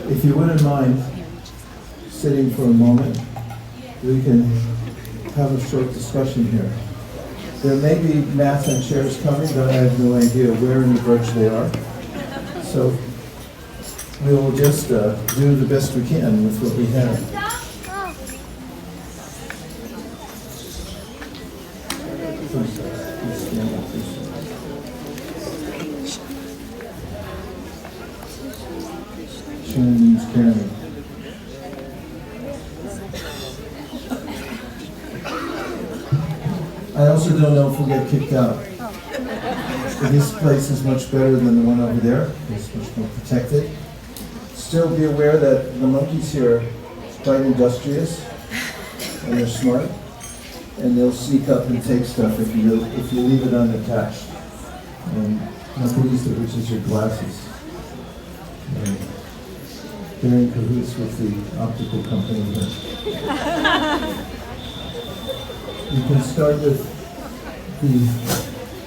If you wouldn't mind sitting for a moment, we can have a short discussion here. There may be mats and chairs coming, but I have no idea where in the verge they are. So we will just do the best we can with what we have. Shana means caring. I also don't know if we'll get kicked out. This place is much better than the one over there. It's much more protected. Still be aware that the monkeys here are quite industrious and they're smart, and they'll sneak up and take stuff if you leave it unattached. And not the least of which is your glasses. And they're in cahoots with the optical company here. You can start with the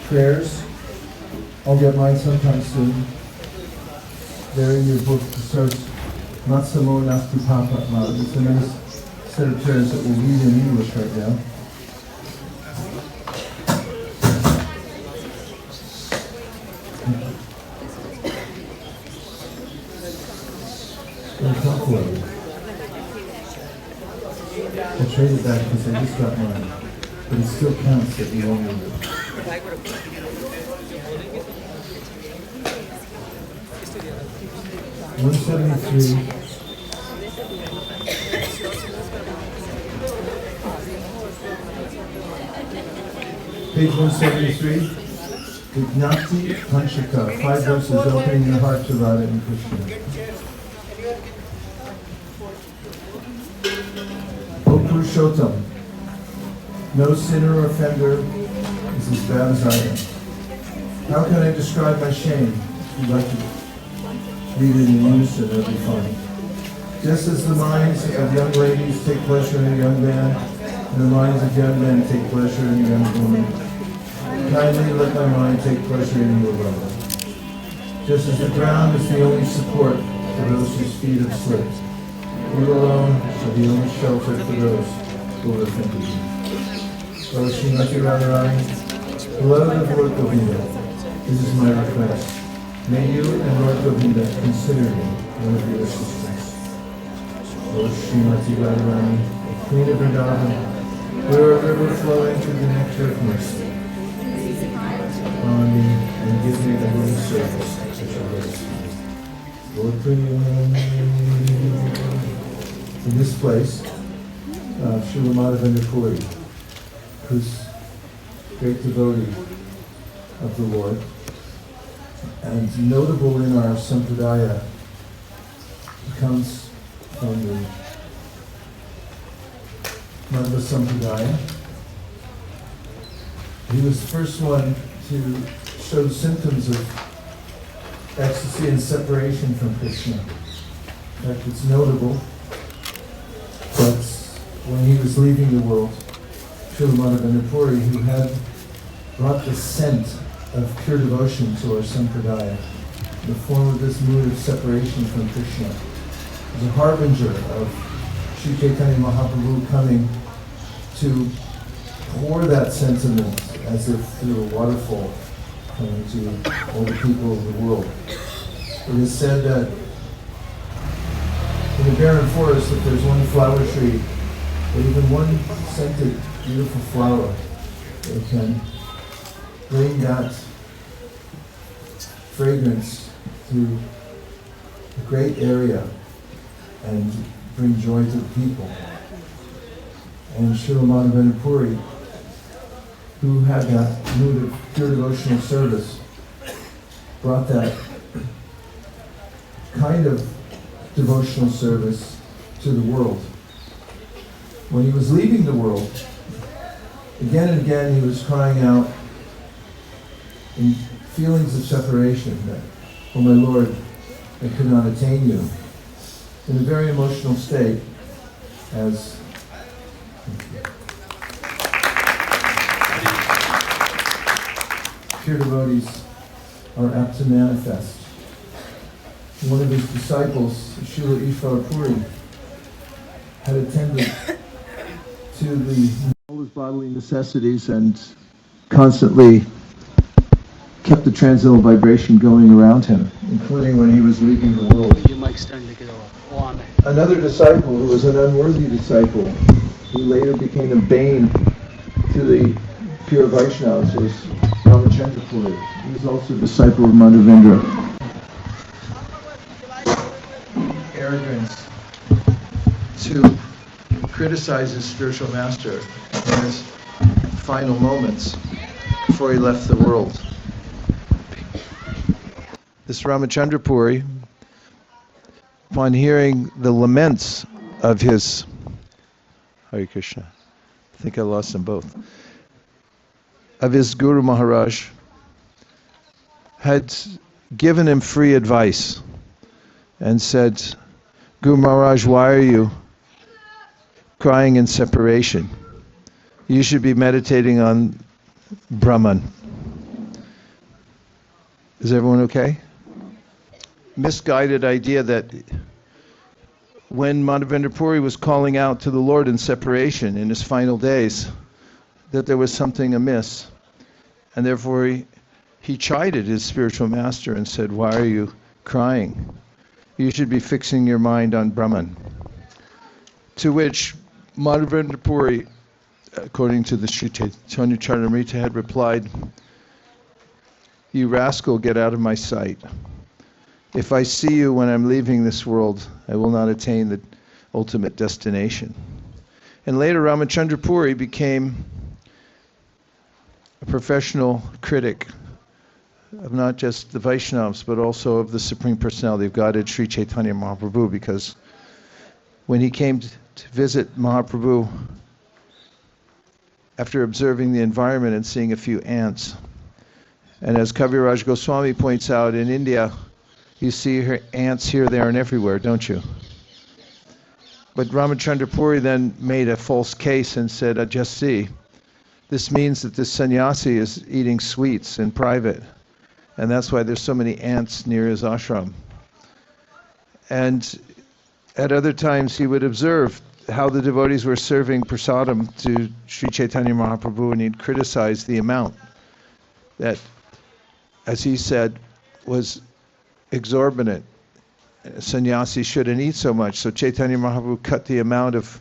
prayers. I'll get mine sometime soon. They're in your book. It starts, Matsamo Nasti Papa Ma. It's a nice set of prayers that we'll read in English right now. I'll trade it back because I just got mine. But it still counts that you own it. 173. Page 173. Vignati Panchaka. 5 verses opening your heart to Radha and Krishna. O Purushottam, no sinner or offender is as bad as I am. How can I describe my shame? If you'd like to read it in unison, that would be fine. Just as the minds of young ladies take pleasure in a young man, and the minds of young men take pleasure in a young woman, kindly let my mind take pleasure in your brother. Just as the ground is the only support for those whose feet have slipped, you alone are the only shelter for those who are offended. O Srimati Radharani, beloved of Lord Govinda, this is my request. May you and Lord Govinda consider me one of your assistants. O Srimati Radharani, Queen of Vrindavan, we're a river flowing to the nectar of mercy. On me and give me the holy service which I raise. Lord Purī. In this place, Srila Mādhavendra Purī, who's a great devotee of the Lord, and notable in our sampradaya, he comes from the Madhva Sampradaya. He was the first one to show symptoms of ecstasy and separation from Krishna. In fact, it's notable that when he was leaving the world, Srila Mādhavendra Purī, who had brought the scent of pure devotion to our sampradaya, in the form of this mood of separation from Krishna, was a harbinger of Sri Chaitanya Mahaprabhu coming to pour that sentiment as if through a waterfall coming to all the people of the world. It is said that in the barren forest, if there's one flower tree, or even one scented, beautiful flower, it can bring that fragrance through a great area and bring joy to the people. And Srila Mādhavendra Purī, who had that mood of pure devotional service, brought that kind of devotional service to the world. When he was leaving the world, again and again he was crying out in feelings of separation that, oh my Lord, I could not attain you. In a very emotional state, as pure devotees are apt to manifest. one of his disciples, Srila Ishvara Purī, had attended to all his bodily necessities and constantly kept the transcendental vibration going around him, including when he was leaving the world. Another disciple, who was an unworthy disciple, who later became a bane to the pure Vaishnavas, was Ramachandra Puri. He was also a disciple of Mādhavendra. Arrogance to criticize his spiritual master in his final moments before he left the world. This Ramachandra Puri, upon hearing the laments of his Hare Krishna, I think I lost them both, of his Guru Maharaj, had given him free advice and said, Guru Maharaj, why are you crying in separation? You should be meditating on Brahman. Is everyone okay? Misguided idea that when Mādhavendra Puri was calling out to the Lord in separation in his final days, that there was something amiss. And therefore he chided his spiritual master and said, why are you crying? You should be fixing your mind on Brahman. To which Mādhavendra Puri, according to the Sri Chaitanya Charitamrita, had replied, you rascal, get out of my sight. If I see you when I'm leaving this world, I will not attain the ultimate destination. And later Ramachandra Puri became a professional critic of not just the Vaishnavas, but also of the Supreme Personality of Godhead, Sri Chaitanya Mahaprabhu, because when he came to visit Mahaprabhu, after observing the environment and seeing a few ants, and as Kaviraj Goswami points out, in India, you see ants here, there, and everywhere, don't you? But Ramachandra Puri then made a false case and said, just see, this means that this sannyasi is eating sweets in private, and that's why there's so many ants near his ashram. And at other times he would observe how the devotees were serving prasadam to Sri Chaitanya Mahaprabhu, and he'd criticize the amount that, as he said, was exorbitant. Sannyasi shouldn't eat so much. So Chaitanya Mahaprabhu cut the amount of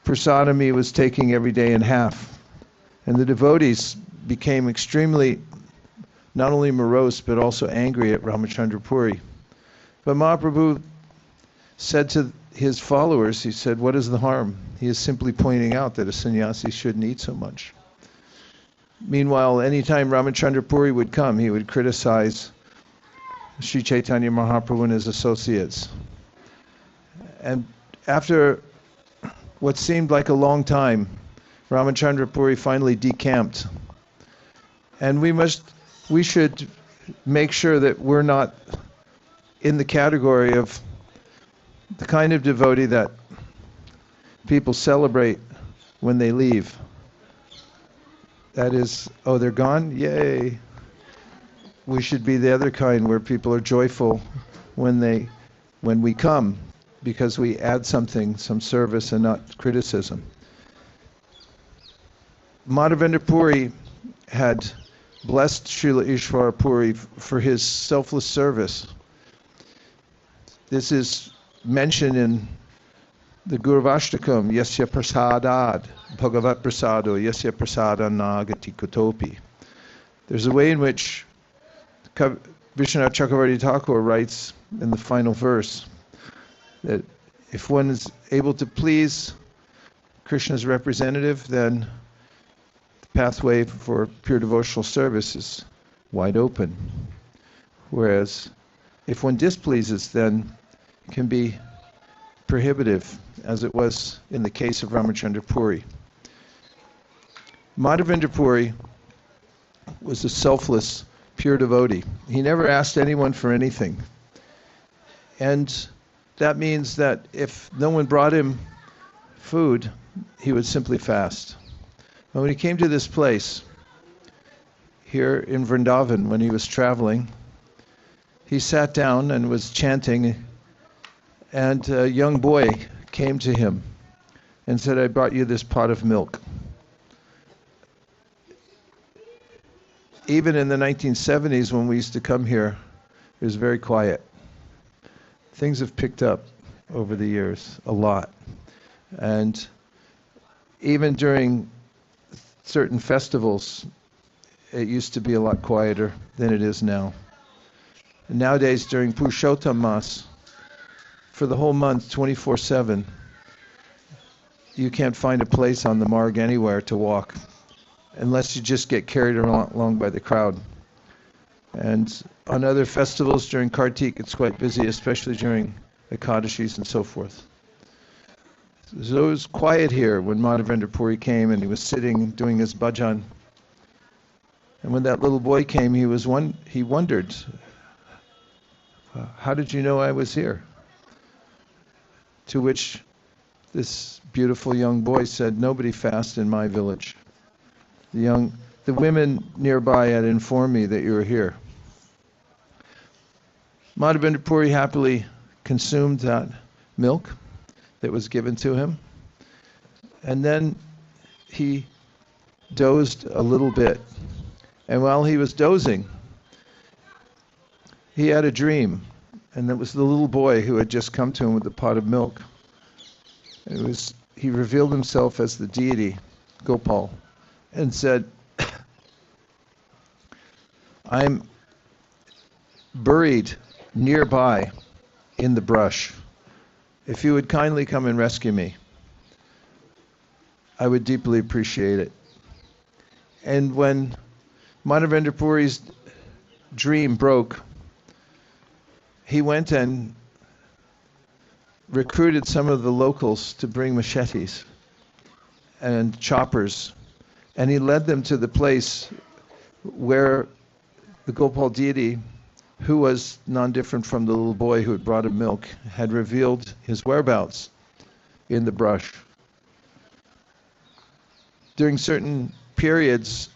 prasadam he was taking every day in half. And the devotees became extremely, not only morose, but also angry at Ramachandra Puri. But Mahaprabhu said to his followers, he said, what is the harm? He is simply pointing out that a sannyasi shouldn't eat so much. Meanwhile, anytime Ramachandra Puri would come, he would criticize Sri Chaitanya Mahaprabhu and his associates. And after what seemed like a long time, Ramachandra Puri finally decamped. And we should make sure that we're not in the category of the kind of devotee that people celebrate when they leave. That is, oh, they're gone? Yay! We should be the other kind where people are joyful when we come, because we add something, some service, and not criticism. Mādhavendra Puri had blessed Srila Ishvara Puri for his selfless service. This is mentioned in the Gurvashtakam, Yasya Prasadad, Bhagavat Prasado, Yasya Prasada Nagati Kutopi. There's a way in which Vishwanath Chakravarti Thakur writes in the final verse that if one is able to please Krishna's representative, then the pathway for pure devotional service is wide open. Whereas if one displeases, then it can be prohibitive, as it was in the case of Ramachandra Puri. Mādhavendra Puri was a selfless, pure devotee. He never asked anyone for anything. And that means that if no one brought him food, he would simply fast. And when he came to this place, here in Vrindavan, when he was traveling, he sat down and was chanting, and a young boy came to him and said, I brought you this pot of milk. Even in the 1970s, when we used to come here, it was very quiet. Things have picked up over the years a lot. And even during certain festivals, it used to be a lot quieter than it is now. And nowadays, during Purushottam Mas, for the whole month, 24/7, you can't find a place on the marg anywhere to walk, unless you just get carried along by the crowd. And on other festivals during Kārtika, it's quite busy, especially during Ekadashis and so forth. So it was quiet here when Mādhavendra Purī came, and he was sitting doing his bhajan. And when that little boy came, he wondered, how did you know I was here? To which this beautiful young boy said, nobody fasts in my village. The women nearby had informed me that you were here. Mādhavendra Purī happily consumed that milk that was given to him, and then he dozed a little bit. And while he was dozing, he had a dream, and it was the little boy who had just come to him with the pot of milk. He revealed himself as the deity, Gopal, and said, I'm buried nearby in the brush. If you would kindly come and rescue me, I would deeply appreciate it. And when Mādhavendra Puri's dream broke, he went and recruited some of the locals to bring machetes and choppers, and he led them to the place where the Gopal deity, who was non-different from the little boy who had brought him milk, had revealed his whereabouts in the brush. During certain periods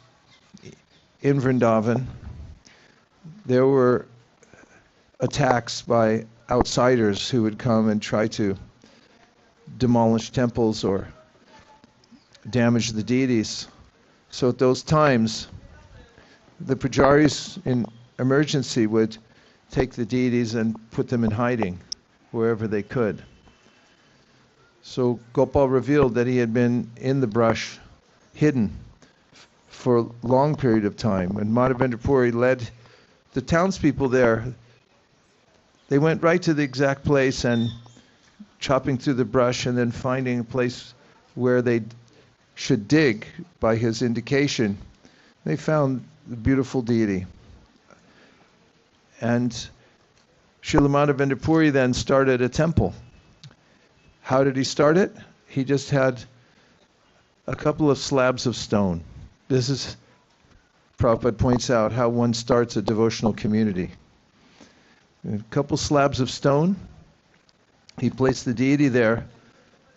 in Vrindavan, there were attacks by outsiders who would come and try to demolish temples or damage the deities. So at those times, the pujaris in emergency would take the deities and put them in hiding wherever they could. So Gopal revealed that he had been in the brush, hidden for a long period of time. When Mādhavendra Purī led the townspeople there, they went right to the exact place and chopping through the brush and then finding a place where they should dig by his indication. They found the beautiful deity. And Srila Mādhavendra Purī then started a temple. How did he start it? He just had a couple of slabs of stone. This is, Prabhupada points out, how one starts a devotional community. A couple slabs of stone. He placed the deity there.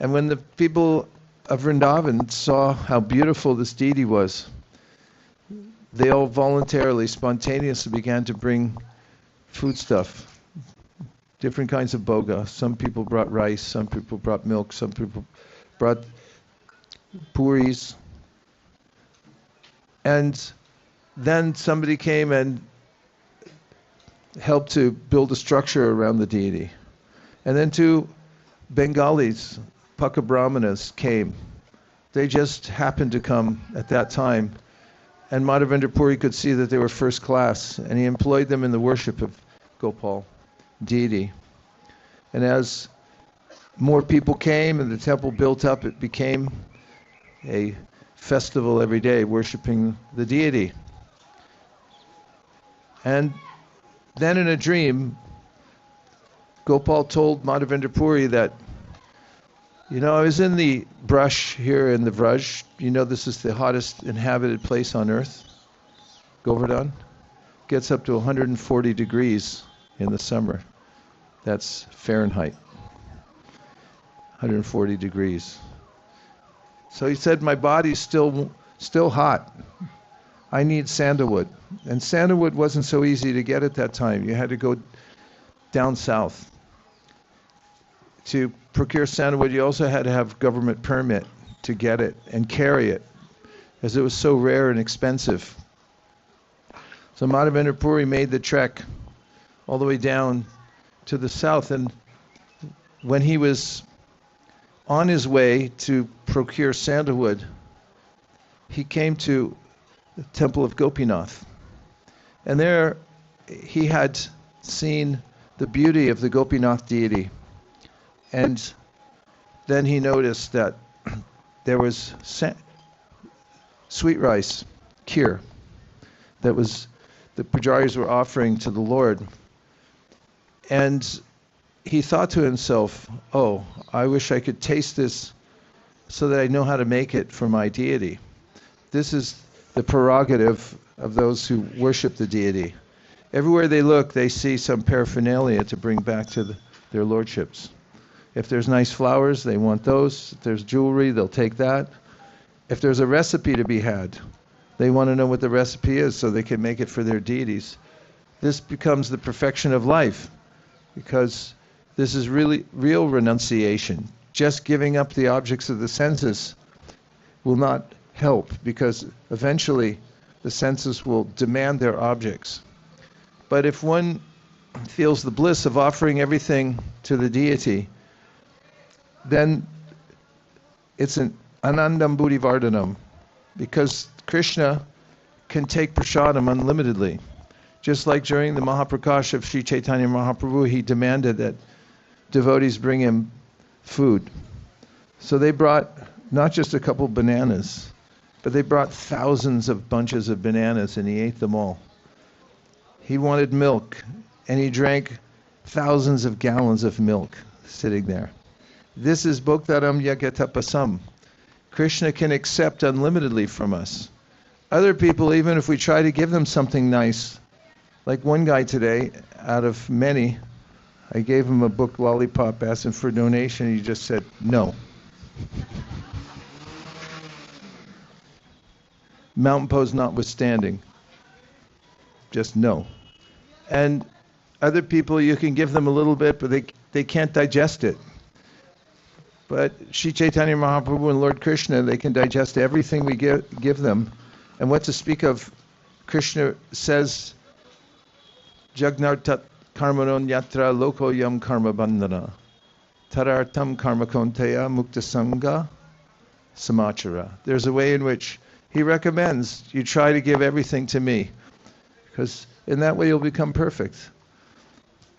And when the people of Vrindavan saw how beautiful this deity was, they all voluntarily, spontaneously began to bring foodstuff, different kinds of bhoga. Some people brought rice, some people brought milk, some people brought puris. And then somebody came and helped to build a structure around the deity. And then two Bengalis, Paka Brahmanas, came. They just happened to come at that time. And Mādhavendra Purī could see that they were first class, and he employed them in the worship of Gopal, deity. And as more people came and the temple built up, it became a festival every day, worshiping the deity. And then in a dream, Gopal told Mādhavendra Purī that, I was in the brush here in the Vraj. This is the hottest inhabited place on earth, Govardhana. Gets up to 140 degrees in the summer. That's Fahrenheit. 140 degrees. So he said, my body's still hot. I need sandalwood. And sandalwood wasn't so easy to get at that time. You had to go down south. To procure sandalwood, you also had to have government permit to get it and carry it, as it was so rare and expensive. So Mādhavendra Purī made the trek all the way down to the south, and when he was on his way to procure sandalwood, he came to the temple of Gopinath. And there he had seen the beauty of the Gopinath deity. And then he noticed that there was sweet rice, kheer, that was the pujaris were offering to the Lord. And he thought to himself, oh, I wish I could taste this so that I know how to make it for my deity. This is the prerogative of those who worship the deity. Everywhere they look, they see some paraphernalia to bring back to their lordships. If there's nice flowers, they want those. If there's jewelry, they'll take that. If there's a recipe to be had, they want to know what the recipe is so they can make it for their deities. This becomes the perfection of life, because this is really real renunciation. Just giving up the objects of the senses will not help, because eventually the senses will demand their objects. But if one feels the bliss of offering everything to the deity, then it's an anandam buddhivardhanam, because Krishna can take prasadam unlimitedly. Just like during the Mahaprakash of Sri Chaitanya Mahaprabhu, he demanded that devotees bring him food. So they brought not just a couple bananas, but they brought thousands of bunches of bananas, and he ate them all. He wanted milk, and he drank thousands of gallons of milk sitting there. This is bhoktaram yagatapasam. Krishna can accept unlimitedly from us. Other people, even if we try to give them something nice, like one guy today, out of many, I gave him a book lollipop, asked him for a donation, he just said no. Mountain pose notwithstanding, just no. And other people, you can give them a little bit, but they can't digest it. But Sri Chaitanya Mahaprabhu and Lord Krishna, they can digest everything we give them. And what to speak of, Krishna says, Jagnartat karmanon yatra loko yam karma bandhana tarartam karma konteya mukta sangha samachara. There's a way in which he recommends you try to give everything to me, because in that way you'll become perfect.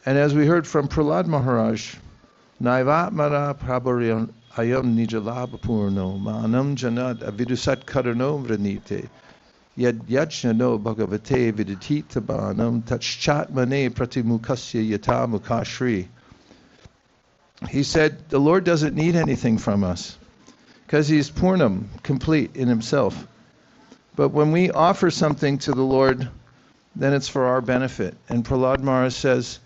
And as we heard from Prahlad Maharaj, Naivatmara prabharyan ayam nijalabha purno manam janad avidusat karano vranite yad yajnano bhagavate viditita banam tachchatmane pratimukasya yata mukashri. He said the Lord doesn't need anything from us, because he's purnam, complete in himself. But when we offer something to the Lord, then it's for our benefit. And Prahlad Maharaj says,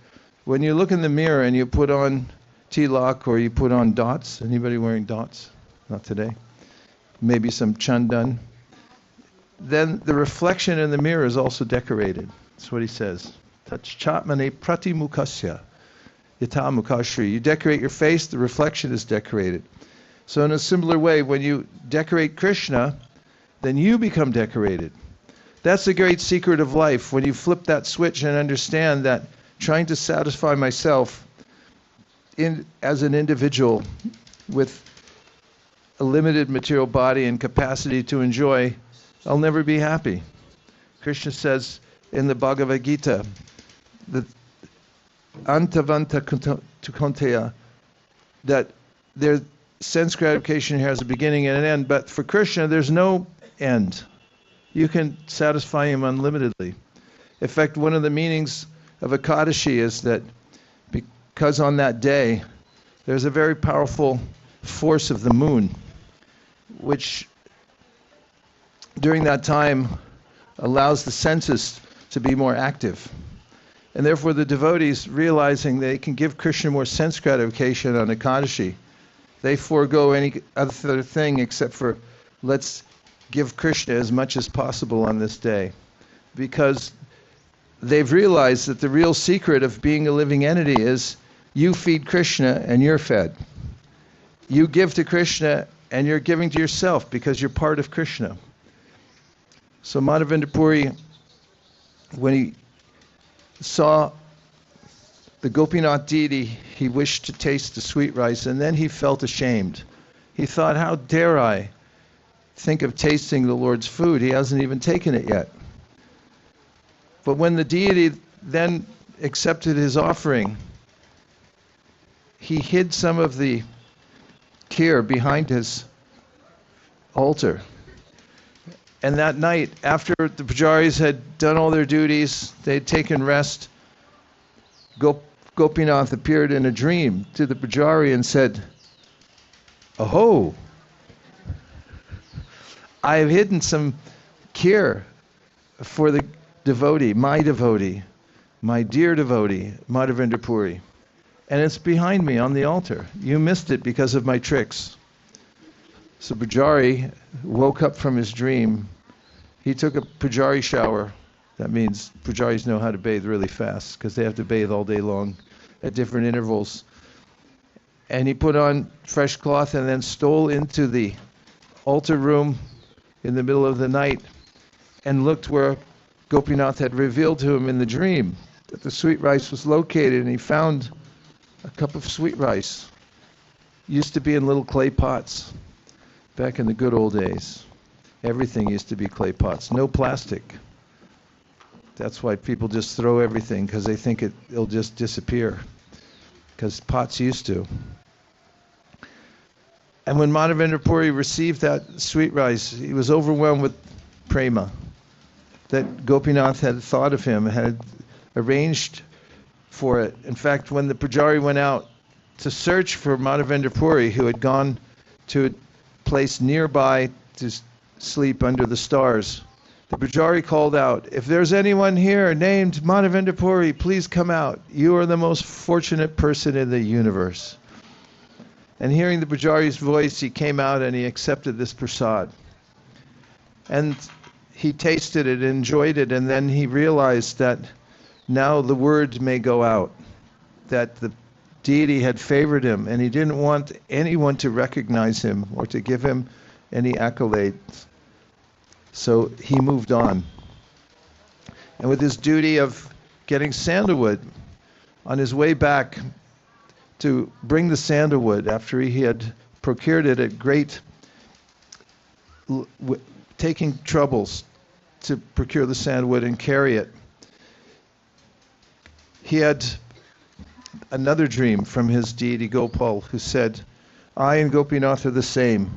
when you look in the mirror and you put on tilak or you put on dots, anybody wearing dots? Not today. Maybe some chandan. Then the reflection in the mirror is also decorated. That's what he says. Tachchatmane pratimukasya yata mukashri. You decorate your face, the reflection is decorated. So in a similar way, when you decorate Krishna, then you become decorated. That's the great secret of life. When you flip that switch and understand that trying to satisfy myself as an individual with a limited material body and capacity to enjoy, I'll never be happy. Krishna says in the Bhagavad Gita, that antavanta tukonteya, that their sense gratification here has a beginning and an end, but for Krishna there's no end. You can satisfy him unlimitedly. In fact, one of the meanings of Ekadashi is that because on that day there's a very powerful force of the moon, which during that time allows the senses to be more active. And therefore the devotees, realizing they can give Krishna more sense gratification on Ekadashi, they forego any other thing except for let's give Krishna as much as possible on this day, because they've realized that the real secret of being a living entity is you feed Krishna and you're fed. You give to Krishna and you're giving to yourself because you're part of Krishna. So Mādhavendra Purī, when he saw the Gopinath deity, he wished to taste the sweet rice, and then he felt ashamed. He thought, how dare I think of tasting the Lord's food? He hasn't even taken it yet. But when the deity then accepted his offering, he hid some of the kheer behind his altar. And that night, after the pujaris had done all their duties, they had taken rest, Gopinath appeared in a dream to the pujari and said, "Aho, I have hidden some kheer for the devotee, my dear devotee, Mādhavendra Purī. And it's behind me on the altar. You missed it because of my tricks." So Pujari woke up from his dream. He took a Pujari shower. That means Pujaris know how to bathe really fast because they have to bathe all day long at different intervals. And he put on fresh cloth and then stole into the altar room in the middle of the night and looked where Gopinath had revealed to him in the dream that the sweet rice was located, and he found a cup of sweet rice. Used to be in little clay pots back in the good old days. Everything used to be clay pots, no plastic. That's why people just throw everything, because they think it'll just disappear, because pots used to. And when Mādhavendra Purī received that sweet rice, he was overwhelmed with prema that Gopinath had thought of him, had arranged for it. In fact, when the pujari went out to search for Mādhavendra Purī, who had gone to a place nearby to sleep under the stars, the pujari called out, "If there's anyone here named Mādhavendra Purī, please come out. You are the most fortunate person in the universe." And hearing the pujari's voice, he came out and he accepted this prasad. And he tasted it, enjoyed it, and then he realized that now the word may go out, that the deity had favored him, and he didn't want anyone to recognize him or to give him any accolades. So he moved on. And with his duty of getting sandalwood, on his way back to bring the sandalwood, after he had procured it at great, taking troubles to procure the sandalwood and carry it, he had another dream from his deity Gopal, who said, "I and Gopinath are the same.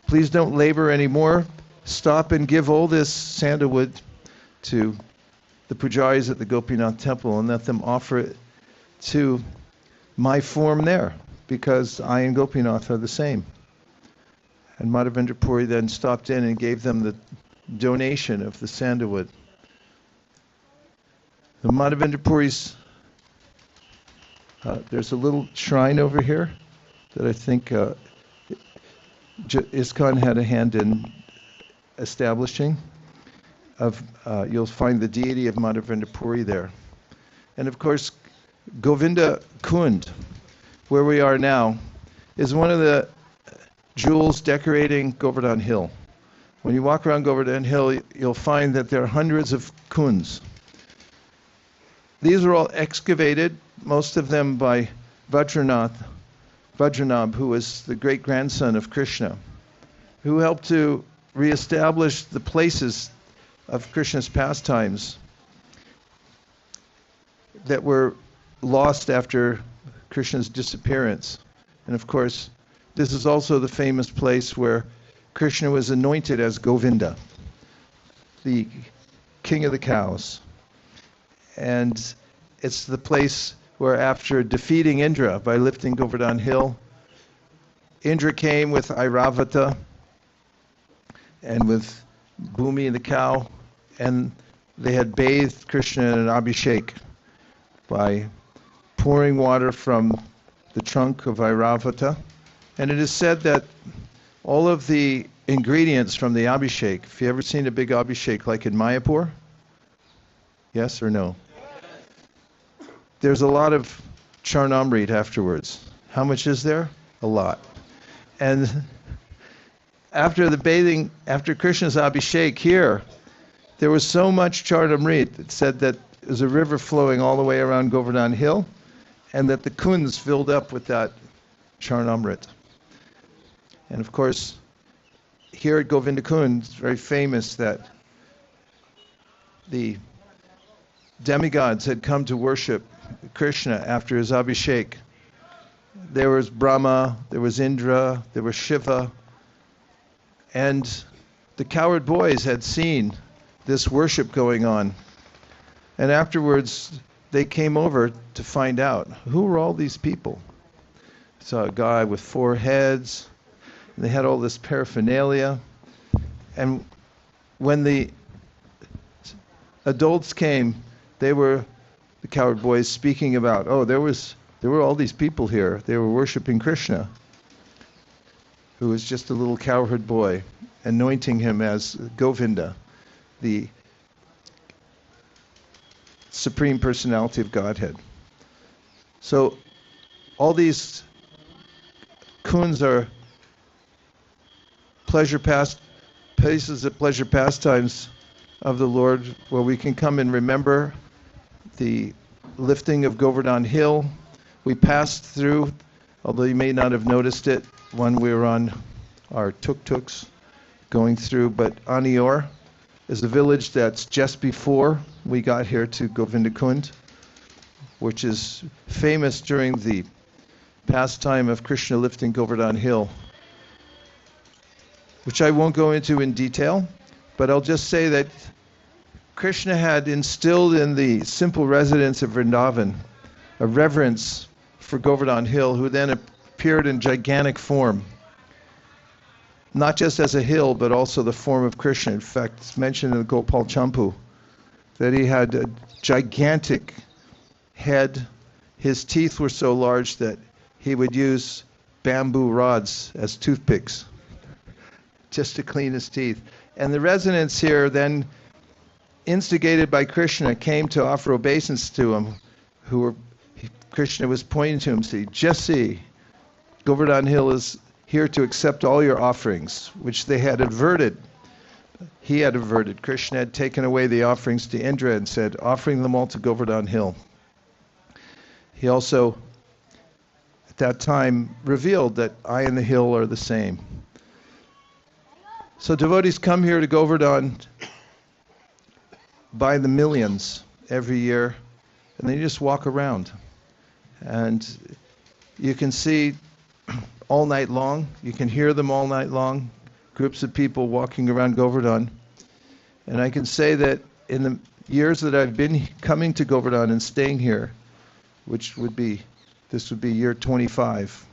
Please don't labor anymore. Stop and give all this sandalwood to the pujaris at the Gopinath temple and let them offer it to my form there, because I and Gopinath are the same." And Mādhavendra Purī then stopped in and gave them the donation of the sandalwood. The Mādhavendra Purī's, there's a little shrine over here that I think ISKCON had a hand in establishing. You'll find the deity of Mādhavendra Purī there. And of course, Govinda Kund, where we are now, is one of the jewels decorating Govardhana Hill. When you walk around Govardhana Hill, you'll find that there are hundreds of kunds. These are all excavated, most of them by Vajranabh, who was the great-grandson of Krishna, who helped to reestablish the places of Krishna's pastimes that were lost after Krishna's disappearance. And of course, this is also the famous place where Krishna was anointed as Govinda, the king of the cows. And it's the place where, after defeating Indra by lifting Govardhana Hill, Indra came with Airavata and with Bhumi the cow, and they had bathed Krishna in an abhishek by pouring water from the trunk of Airavata. And it is said that all of the ingredients from the abhishek. Have you ever seen a big abhishek like in Mayapur? Yes or no? There's a lot of charnamrit afterwards. How much is there? A lot. And after the bathing, after Krishna's abhishek here, there was so much charnamrit. It said that there's a river flowing all the way around Govardhana Hill, and that the kunds filled up with that charnamrit. And of course, here at Govinda Kund, it's very famous that the demigods had come to worship Krishna after his abhishek. There was Brahma, there was Indra, there was Shiva, and the cowherd boys had seen this worship going on. And afterwards, they came over to find out, who were all these people? Saw a guy with 4 heads, and they had all this paraphernalia. And when the adults came, they were, the cowherd boys, speaking about, oh, there were all these people here. They were worshiping Krishna, who was just a little cowherd boy, anointing him as Govinda, the Supreme Personality of Godhead. So all these kunds are places of pleasure pastimes of the Lord, where we can come and remember the lifting of Govardhana Hill. We passed through, although you may not have noticed it when we were on our tuk-tuks going through, but Anior is a village that's just before we got here to Govinda Kund, which is famous during the pastime of Krishna lifting Govardhana Hill, which I won't go into in detail, but I'll just say that Krishna had instilled in the simple residents of Vrindavan a reverence for Govardhana Hill, who then appeared in gigantic form, not just as a hill, but also the form of Krishna. In fact, it's mentioned in the Gopal Champu that he had a gigantic head. His teeth were so large that he would use bamboo rods as toothpicks just to clean his teeth. And the residents here then, instigated by Krishna, came to offer obeisance to him, Krishna was pointing to him, just see, Govardhana Hill is here to accept all your offerings, which they had averted. He had averted. Krishna had taken away the offerings to Indra and said, offering them all to Govardhana Hill. He also, at that time, revealed that I and the hill are the same. So devotees come here to Govardhan by the millions every year, and they just walk around. And you can see all night long, you can hear them all night long, groups of people walking around Govardhan. And I can say that in the years that I've been coming to Govardhan and staying here, this would be year 25,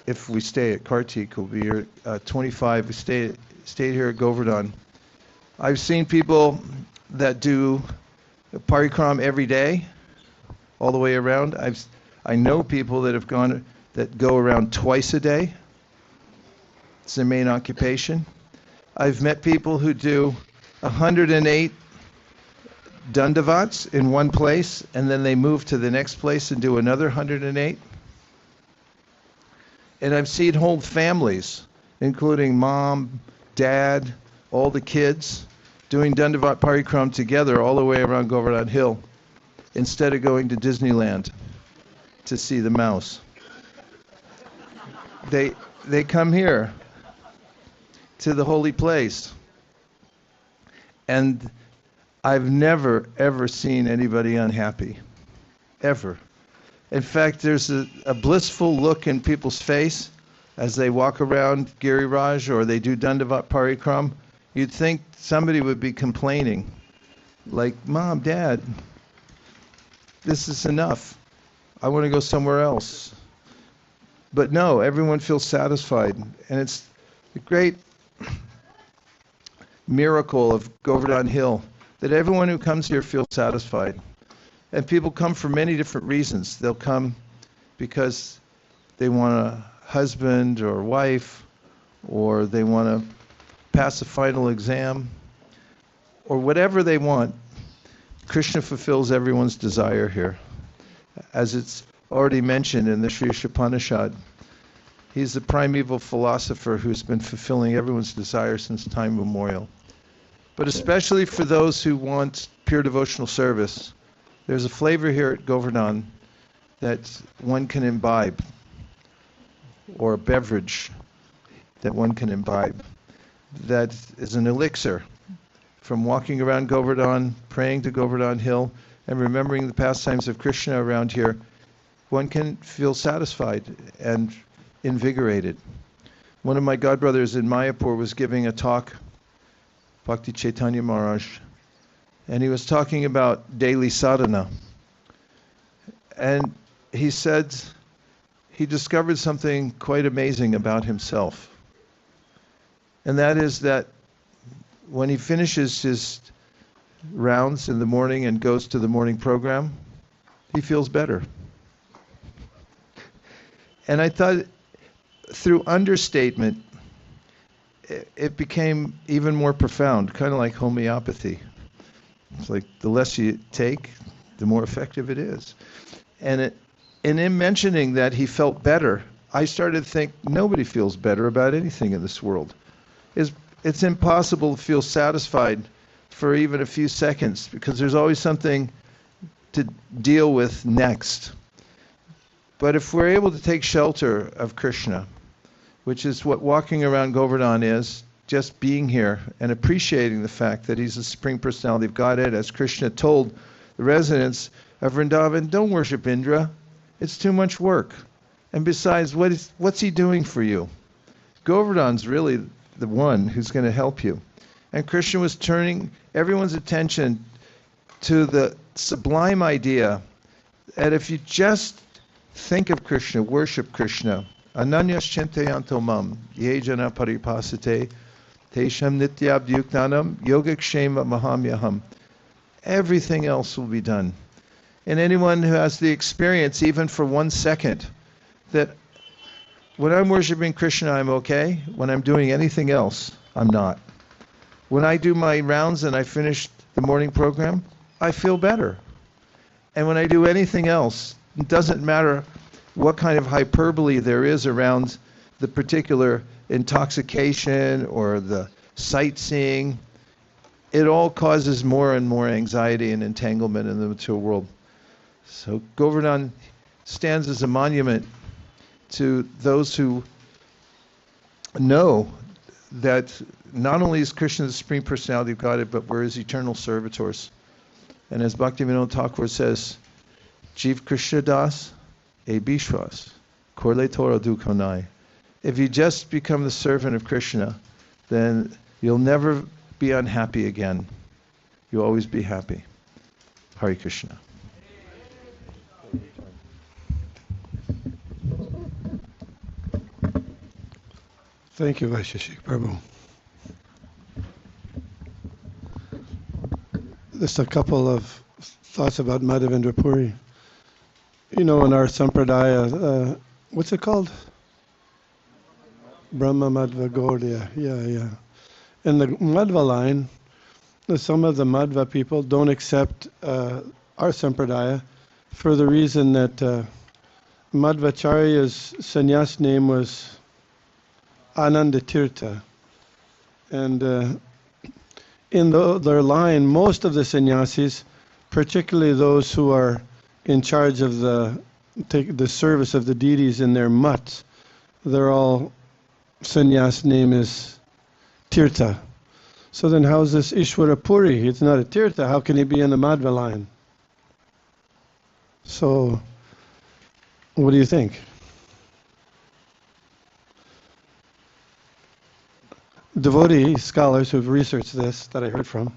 if we stay at Kārtika, will be year 25, we stayed here at Govardhan. I've seen people that do parikrama every day, all the way around. I know people that go around twice a day. It's their main occupation. I've met people who do 108 daṇḍavats in one place, and then they move to the next place and do another 108. And I've seen whole families, including mom, dad, all the kids, doing daṇḍavat parikrama together all the way around Govardhana Hill, instead of going to Disneyland to see the mouse. They come here to the holy place. And I've never, ever seen anybody unhappy. Ever. In fact, there's a blissful look in people's face as they walk around Girirāja or they do daṇḍavat parikrama. You'd think somebody would be complaining, like, Mom, Dad, this is enough. I want to go somewhere else. But no, everyone feels satisfied. And it's the great miracle of Govardhana Hill that everyone who comes here feels satisfied. And people come for many different reasons. They'll come because they want a husband or wife, or they want to pass a final exam, or whatever they want, Krishna fulfills everyone's desire here. As it's already mentioned in the Sri Upanishad, he's the primeval philosopher who's been fulfilling everyone's desire since time immemorial. But especially for those who want pure devotional service, there's a flavor here at Govardhana that one can imbibe, or a beverage that one can imbibe, that is an elixir from walking around Govardhana, praying to Govardhana Hill, and remembering the pastimes of Krishna around here. One can feel satisfied and invigorated. One of my godbrothers in Mayapur was giving a talk, Bhakti Chaitanya Maharaj, and he was talking about daily sadhana. And he said he discovered something quite amazing about himself. And that is that when he finishes his rounds in the morning and goes to the morning program, he feels better. And I thought through understatement, it became even more profound, kind of like homeopathy. It's like the less you take, the more effective it is. And in him mentioning that he felt better, I started to think nobody feels better about anything in this world. It's impossible to feel satisfied for even a few seconds because there's always something to deal with next. But if we're able to take shelter of Krishna, which is what walking around Govardhana is, just being here and appreciating the fact that he's the Supreme Personality of Godhead, as Krishna told the residents of Vrindavan, don't worship Indra, it's too much work. And besides, what's he doing for you? Govardhana's really the one who's going to help you. And Krishna was turning everyone's attention to the sublime idea that if you just think of Krishna, worship Krishna, ananyas chintayanto mam, ye jana paripasate, tesham nityabdyuktanam, yogakshema mahamyaham. Everything else will be done. And anyone who has the experience, even for 1 second, that when I'm worshiping Krishna, I'm okay. When I'm doing anything else, I'm not. When I do my rounds and I finish the morning program, I feel better. And when I do anything else, it doesn't matter what kind of hyperbole there is around the particular intoxication or the sightseeing, it all causes more and more anxiety and entanglement in the material world. So Govardhana stands as a monument to those who know that not only is Krishna the Supreme Personality of Godhead, but we're his eternal servitors. And as Bhaktivinoda Thakur says, Jiv Krishna Das, E Bishwas, Korle Torah Dukonai. If you just become the servant of Krishna, then you'll never be unhappy again. You'll always be happy. Hare Krishna. Thank you, Vaisesika Prabhu. Just a couple of thoughts about Mādhavendra Purī. You know, in our sampradaya, what's it called? Brahma Madhva Gaudiya. Yeah. In the Madhva line, some of the Madhva people don't accept our sampradaya for the reason that Madhvacharya's sannyas name was Anandatirtha. And in their line, most of the sannyasis, particularly those who are in charge of the service of the deities in their mutts, they're all sannyas name is Tirtha. So then how's this Ishwara Puri? It's not a Tirtha. How can he be in the Madhva line? So what do you think? Devotee scholars who've researched this, that I heard from,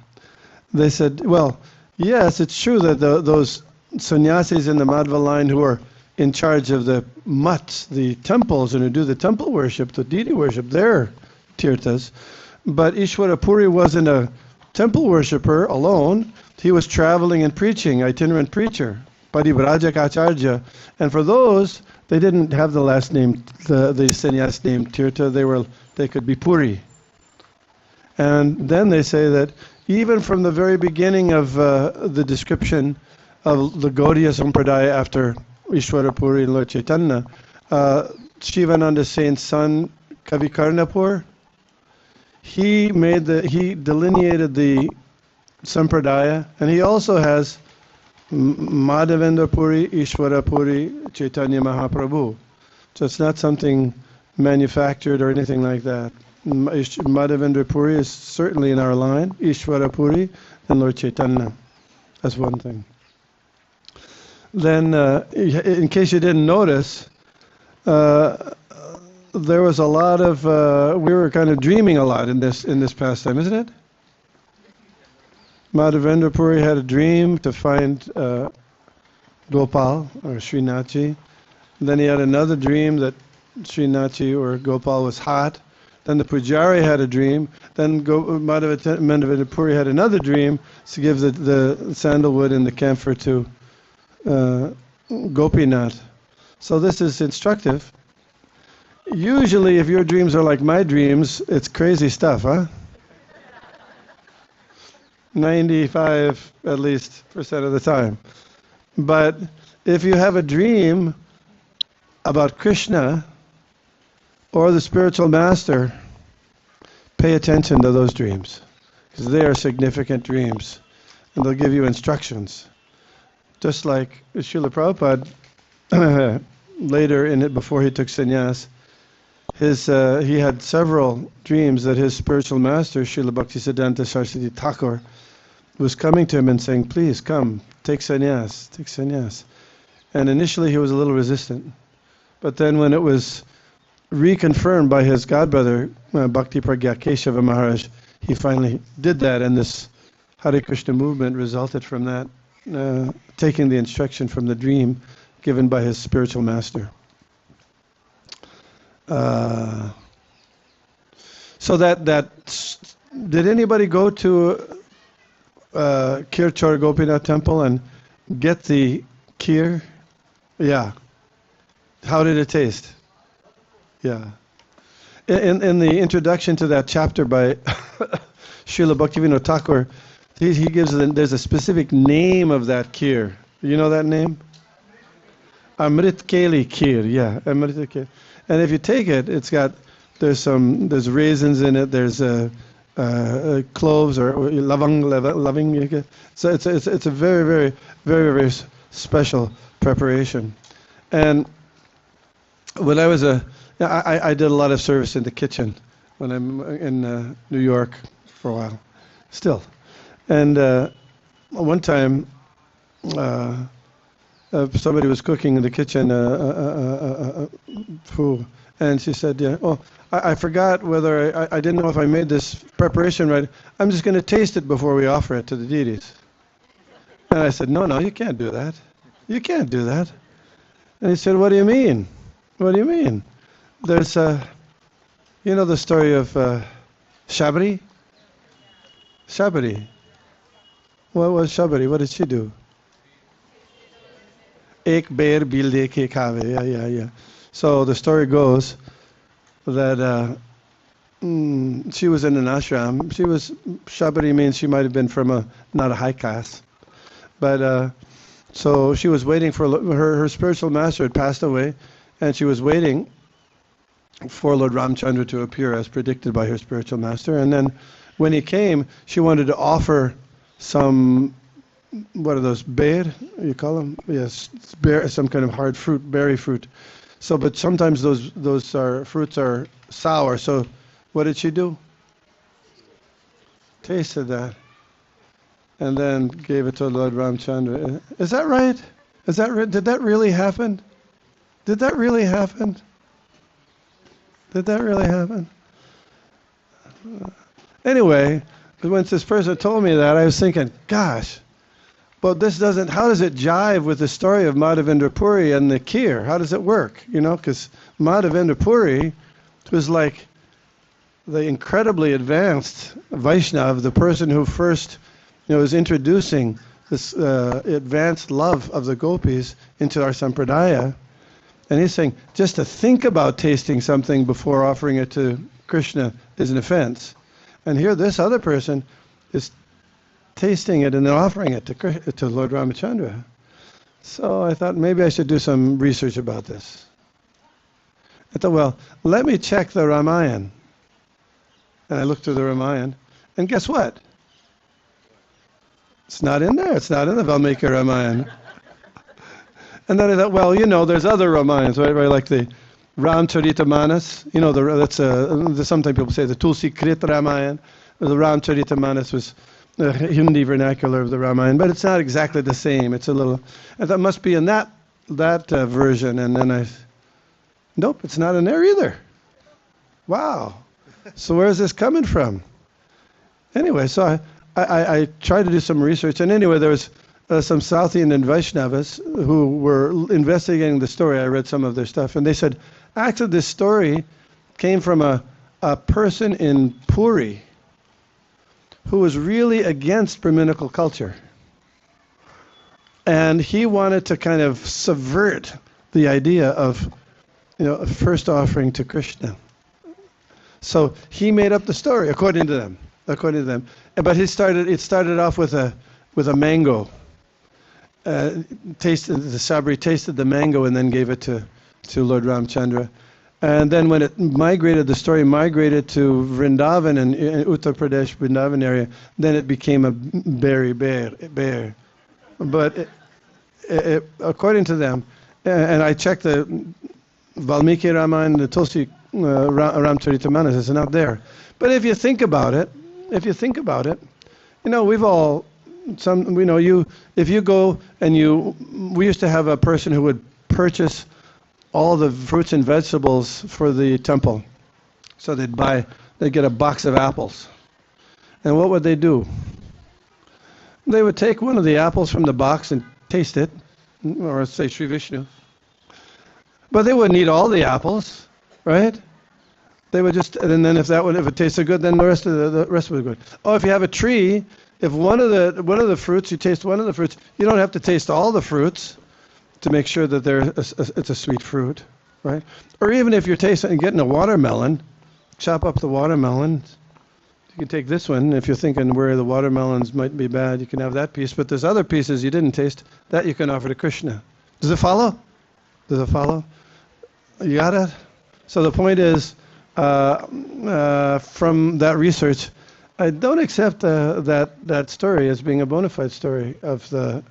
they said, well, yes, it's true that those sannyasis in the Madhva line who are in charge of the mutts, the temples, and who do the temple worship, the deity worship, they're tirthas. But Ishwara Puri wasn't a temple worshipper alone. He was traveling and preaching, itinerant preacher. Parivrajak Acharya. And for those, they didn't have the last name, the sannyas name Tirtha. They could be Purī. And then they say that even from the very beginning of the description of the Gaudiya Sampradaya after Ishwara Puri and Lord Chaitanya, Shivananda Saint's son Kavikarnapur, he delineated the Sampradaya, and he also has Mādhavendra Puri, Ishwara Puri, Chaitanya Mahaprabhu. So it's not something manufactured or anything like that. Mādhavendra Puri is certainly in our line, Ishwara Puri and Lord Chaitanya. That's one thing. Then, in case you didn't notice, there was a lot of, we were kind of dreaming a lot in this pastime, isn't it? Mādhavendra Puri had a dream to find Gopal or Srinathi. Then he had another dream that Srinathi or Gopal was hot. Then the Pujari had a dream. Then Mādhavendra Puri had another dream to give the sandalwood and the camphor to Gopinath. So this is instructive. Usually if your dreams are like my dreams, it's crazy stuff, huh? 95 at least % of the time. But if you have a dream about Krishna or the spiritual master, pay attention to those dreams, because they are significant dreams and they'll give you instructions. Just like Srila Prabhupada, later in it, before he took sannyas, he had several dreams that his spiritual master, Srila Bhaktisiddhanta Saraswati Thakur, was coming to him and saying, please come, take sannyas, take sannyas. And initially he was a little resistant. But then when it was reconfirmed by his godbrother, Bhakti Pragya Keshava Maharaj, he finally did that, and this Hare Krishna movement resulted from that, taking the instruction from the dream given by his spiritual master. So that did anybody go to Kirchor Gopinath temple and get the kheer? Yeah. How did it taste? Yeah. In the introduction to that chapter by Srila Bhaktivinoda Thakur, he gives there's a specific name of that kheer. You know that name? Amrit Keli kheer. Yeah, Amrit Keli. And if you take it, there's raisins in it. There's cloves or lavang. So it's a very, very, very, very special preparation. And when I was I did a lot of service in the kitchen when I'm in New York for a while, still. And one time, somebody was cooking in the kitchen food, and she said, "Yeah, oh, I forgot whether I didn't know if I made this preparation right. I'm just going to taste it before we offer it to the deities." And I said, "No, you can't do that. You can't do that." And he said, "What do you mean? What do you mean? There's you know the story of Shabari? Shabari. What was Shabari? What did she do? Ek bear bilde ke khave. Yeah. So the story goes that she was in an ashram. Shabari means she might have been from not a high class. But so she was waiting for her spiritual master had passed away, and she was waiting for Lord Ramchandra to appear as predicted by her spiritual master. And then when he came, she wanted to offer some, what are those, bear, you call them? Yes, bear, some kind of hard fruit, berry fruit. So, but sometimes those fruits are sour. So what did she do? Tasted that. And then gave it to Lord Ramchandra. Is that right? Is that right? Did that really happen? Did that really happen? Did that really happen? Anyway, once this person told me that, I was thinking, gosh, but this doesn't, how does it jive with the story of Mādhavendra Puri and the kheer? How does it work? You know, because Mādhavendra Puri was like the incredibly advanced Vaishnava, the person who first, was introducing advanced love of the gopis into our sampradaya. And he's saying, just to think about tasting something before offering it to Krishna is an offense. And here this other person is tasting it and then offering it to Lord Ramachandra. So I thought maybe I should do some research about this. I thought, well, let me check the Ramayana. And I looked through the Ramayana, and guess what? It's not in there. It's not in the Valmiki Ramayana. And then I thought, well, there's other Ramayans, right? Like the Ramcharitamanas. Sometimes people say the Tulsi Krit Ramayana. The Ramcharitamanas was the Hindi vernacular of the Ramayana, but it's not exactly the same. It's a little. I thought it must be in that version, and then nope, it's not in there either. Wow. So where is this coming from? Anyway, so I tried to do some research, and anyway, there was some South Indian Vaishnavas who were investigating the story. I read some of their stuff, and they said, actually, this story came from a person in Purī who was really against Brahminical culture. And he wanted to kind of subvert the idea of, a first offering to Krishna. So he made up the story, according to them. But it started off with a mango. The Sabri tasted the mango and then gave it to Lord Ramchandra. And then when the story migrated to Vrindavan and Uttar Pradesh, Vrindavan area, then it became a berry bear. But it, according to them, and I checked the Valmiki Ramayana, the Tulsi Ramcharitamanas, it's not there. But if you think about it, we've all, if you go and we used to have a person who would purchase all the fruits and vegetables for the temple. So they'd get a box of apples. And what would they do? They would take one of the apples from the box and taste it, or say Sri Vishnu. But they wouldn't eat all the apples, right? They would just, and then if it tasted good, then the rest was good. Oh, if you have a tree, if one of the fruits, you taste one of the fruits, you don't have to taste all the fruits to make sure that it's a sweet fruit, right? Or even if you're getting a watermelon, chop up the watermelon. You can take this one. If you're thinking where the watermelons might be bad, you can have that piece. But there's other pieces you didn't taste that you can offer to Krishna. Does it follow? You got it? So the point is, from that research, I don't accept that story as being a bona fide story of the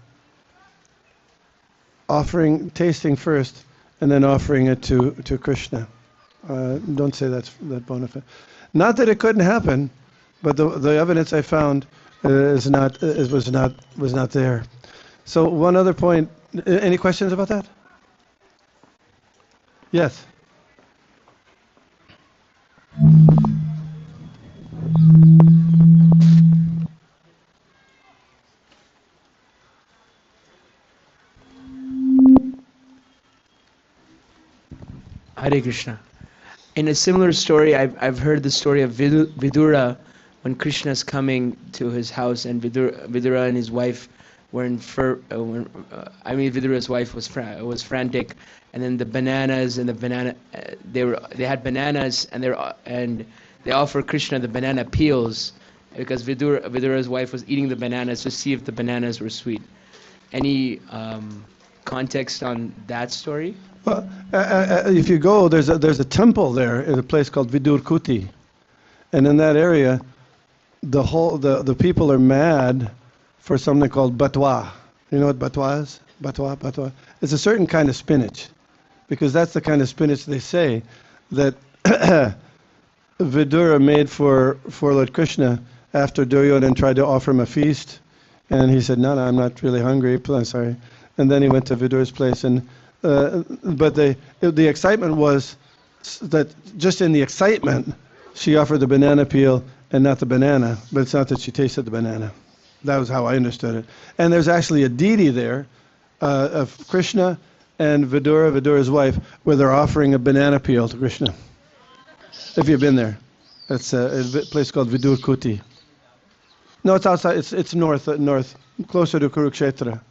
tasting first, and then offering it to Krishna. Don't say that's bona fide. Not that it couldn't happen, but the evidence I found was not there. So one other point. Any questions about that? Yes. Hare Krishna. In a similar story, I've heard the story of Vidura when Krishna's coming to his house, and Vidura and his wife were Vidura's wife was frantic, and then the bananas and they had bananas and they offered Krishna the banana peels because Vidura's wife was eating the bananas to see if the bananas were sweet. Any context on that story? Well, if you go, there's a temple there in a place called Vidurkuti, and in that area, the people are mad for something called batwa. You know what batwa is? Batwa. It's a certain kind of spinach, because that's the kind of spinach they say that Vidura made for Lord Krishna after Duryodhana tried to offer him a feast, and he said, "No, I'm not really hungry. I'm sorry." And then he went to Vidura's place, and but the excitement was that just in the excitement, she offered the banana peel and not the banana, but it's not that she tasted the banana. That was how I understood it. And there's actually a deity there of Krishna and Vidura's wife, where they're offering a banana peel to Krishna. If you've been there, it's a place called Vidurkuti. No, it's outside. It's north, closer to Kurukshetra.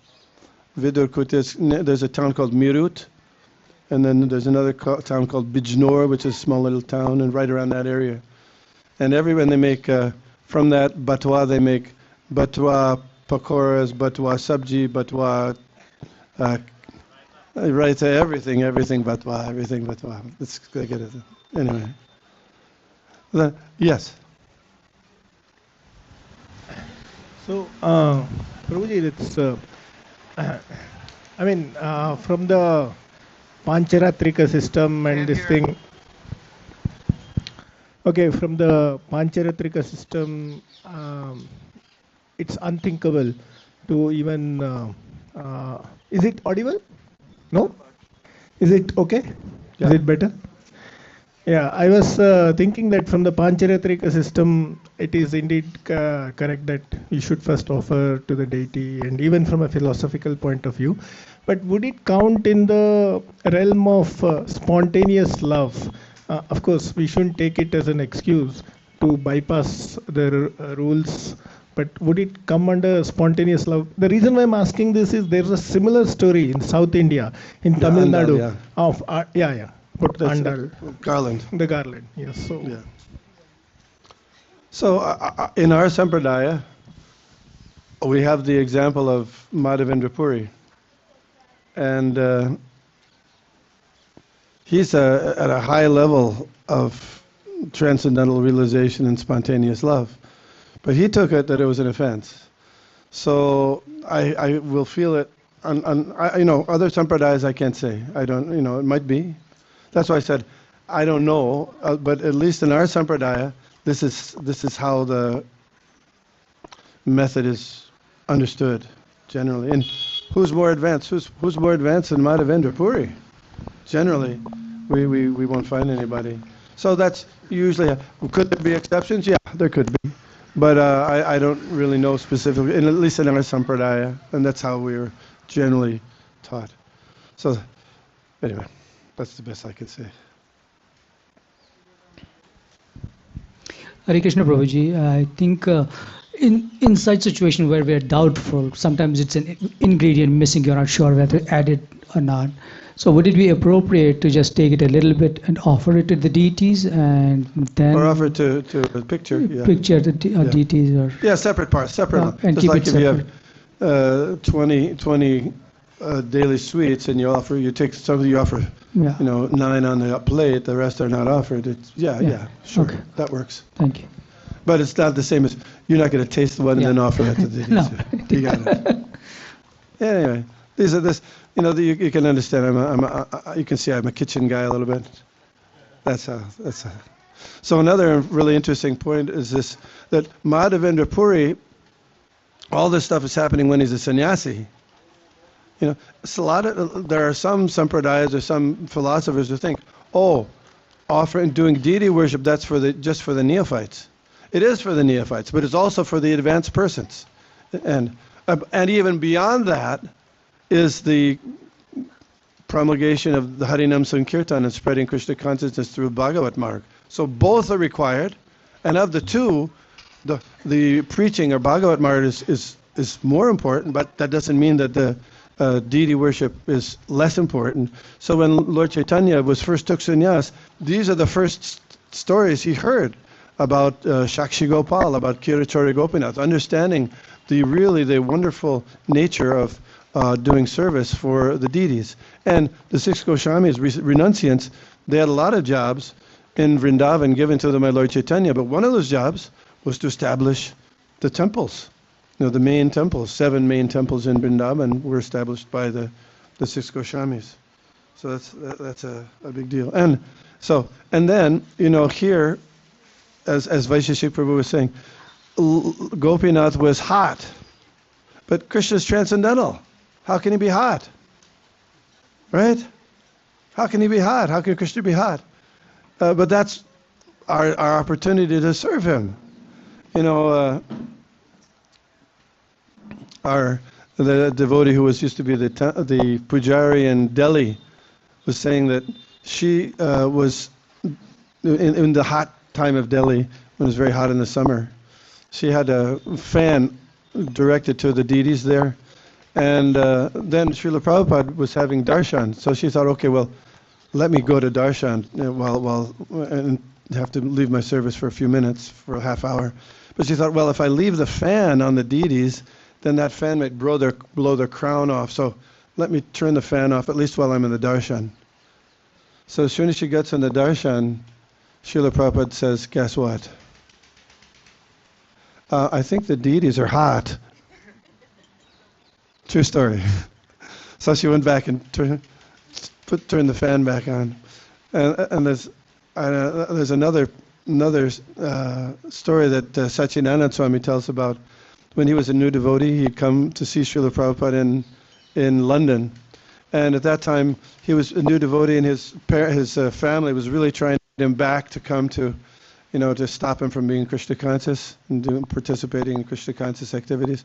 Vidurkut there's a town called Mirut, and then there's another town called Bijnor, which is a small little town, and right around that area. And everyone they make from that batwa, they make batwa pakoras, batwa sabji, batwa. Right, so everything batwa. Let's get it. Anyway. Yes. So, Prabhuji, it's, from the Pancharatrika system and this thing. Okay, from the Pancharatrika system, it's unthinkable to even. Is it audible? No? Is it okay? Yeah. Is it better? Yeah, I was thinking that from the Pancharatrika system, it is indeed correct that you should first offer to the deity, and even from a philosophical point of view. But would it count in the realm of spontaneous love? Of course, we shouldn't take it as an excuse to bypass the rules. But would it come under spontaneous love? The reason why I'm asking this is there's a similar story in South India, in Tamil Nadu, yeah. of But Andal. Garland. The garland, yes. So, Yeah. So in our sampradaya, we have the example of Mādhavendra Purī. And he's at a high level of transcendental realization and spontaneous love. But he took it that it was an offense. So I will feel it on other sampradayas I can't say. I don't, it might be. That's why I said, I don't know, but at least in our sampradaya, this is how the method is understood generally. And who's more advanced? Who's more advanced than Mādhavendra Purī? Generally, we won't find anybody. So that's usually. Could there be exceptions? Yeah, there could be. But I don't really know specifically, and at least in our sampradaya, and that's how we are generally taught. So anyway. That's the best I could say. Hare Krishna Prabhuji, I think in such situation where we are doubtful, sometimes it's an ingredient missing, you're not sure whether to add it or not. So would it be appropriate to just take it a little bit and offer it to the deities and then... Or offer it to a picture, yeah. Picture the deities or... Yeah, separate parts, separate. And just keep like it if separate. You have 20 daily sweets and you take some, you offer 9 on the plate, the rest are not offered. It's sure, okay. That works. Thank you. But it's not the same as you're not going to taste the one and then offer it to the No. You got it. Anyway, these are this. You can understand. You can see I'm a kitchen guy a little bit. That's how. So another really interesting point is this: that Mādhavendra Purī, all this stuff is happening when he's a sannyasi. It's there are some sampradayas or some philosophers who think, doing deity worship, that's just for the neophytes. It is for the neophytes, but it's also for the advanced persons. And even beyond that is the promulgation of the Harinam Sankirtan and spreading Krishna consciousness through Bhagavat Marg. So both are required, and of the two, the preaching or Bhagavat Marg is more important, but that doesn't mean that the deity worship is less important. So when Lord Chaitanya first took sannyas, these are the first stories he heard about Shakshi Gopal, about Kirachari Gopinath, understanding the wonderful nature of doing service for the deities. And the 6 Goswamis, renunciants, they had a lot of jobs in Vrindavan given to them by Lord Chaitanya, but one of those jobs was to establish the temples. The main temples, 7 main temples in Vrindavan were established by the 6 Goswamis. So that's a big deal. And then here, as Vaisesika Prabhu was saying, Gopinath was hot, but Krishna is transcendental. How can he be hot? Right? How can he be hot? How can Krishna be hot? But that's our opportunity to serve him. The devotee who used to be the pujari in Delhi was saying that she was in the hot time of Delhi, when it was very hot in the summer, she had a fan directed to the deities there. And then Srila Prabhupada was having darshan. So she thought, okay, well, let me go to darshan and have to leave my service for a few minutes, for a half hour. But she thought, well, if I leave the fan on the deities, then that fan might blow their crown off. So let me turn the fan off, at least while I'm in the darshan. So as soon as she gets in the darshan, Srila Prabhupada says, guess what? I think the deities are hot. True story. So she went back and turned the fan back on. And there's another story that Satchidananda Swami tells about. When he was a new devotee, he'd come to see Srila Prabhupada in London. And at that time, he was a new devotee, and his family was really trying to get him back to come to, to stop him from being Krishna conscious and participating in Krishna conscious activities.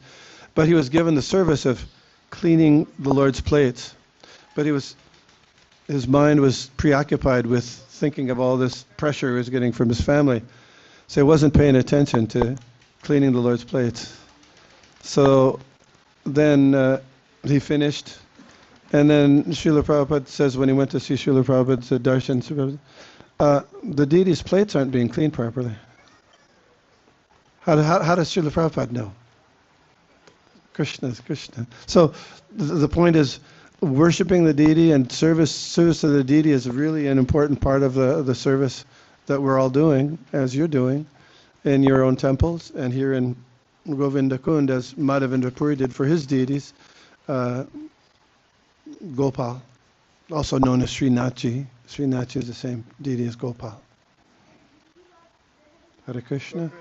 But he was given the service of cleaning the Lord's plates. But his mind was preoccupied with thinking of all this pressure he was getting from his family. So he wasn't paying attention to cleaning the Lord's plates. So then he finished. And then Srila Prabhupada says when he went to see Srila Prabhupada's darshan, the deities' plates aren't being cleaned properly. How does Srila Prabhupada know? Krishna is Krishna. So the point is, worshipping the deity and service to the deity is really an important part of the service that we're all doing, as you're doing, in your own temples and here in Govinda Kund, as Mādhavendra Purī did for his deities, Gopal, also known as Srinathji. Srinathji is the same deity as Gopal. Hare Krishna.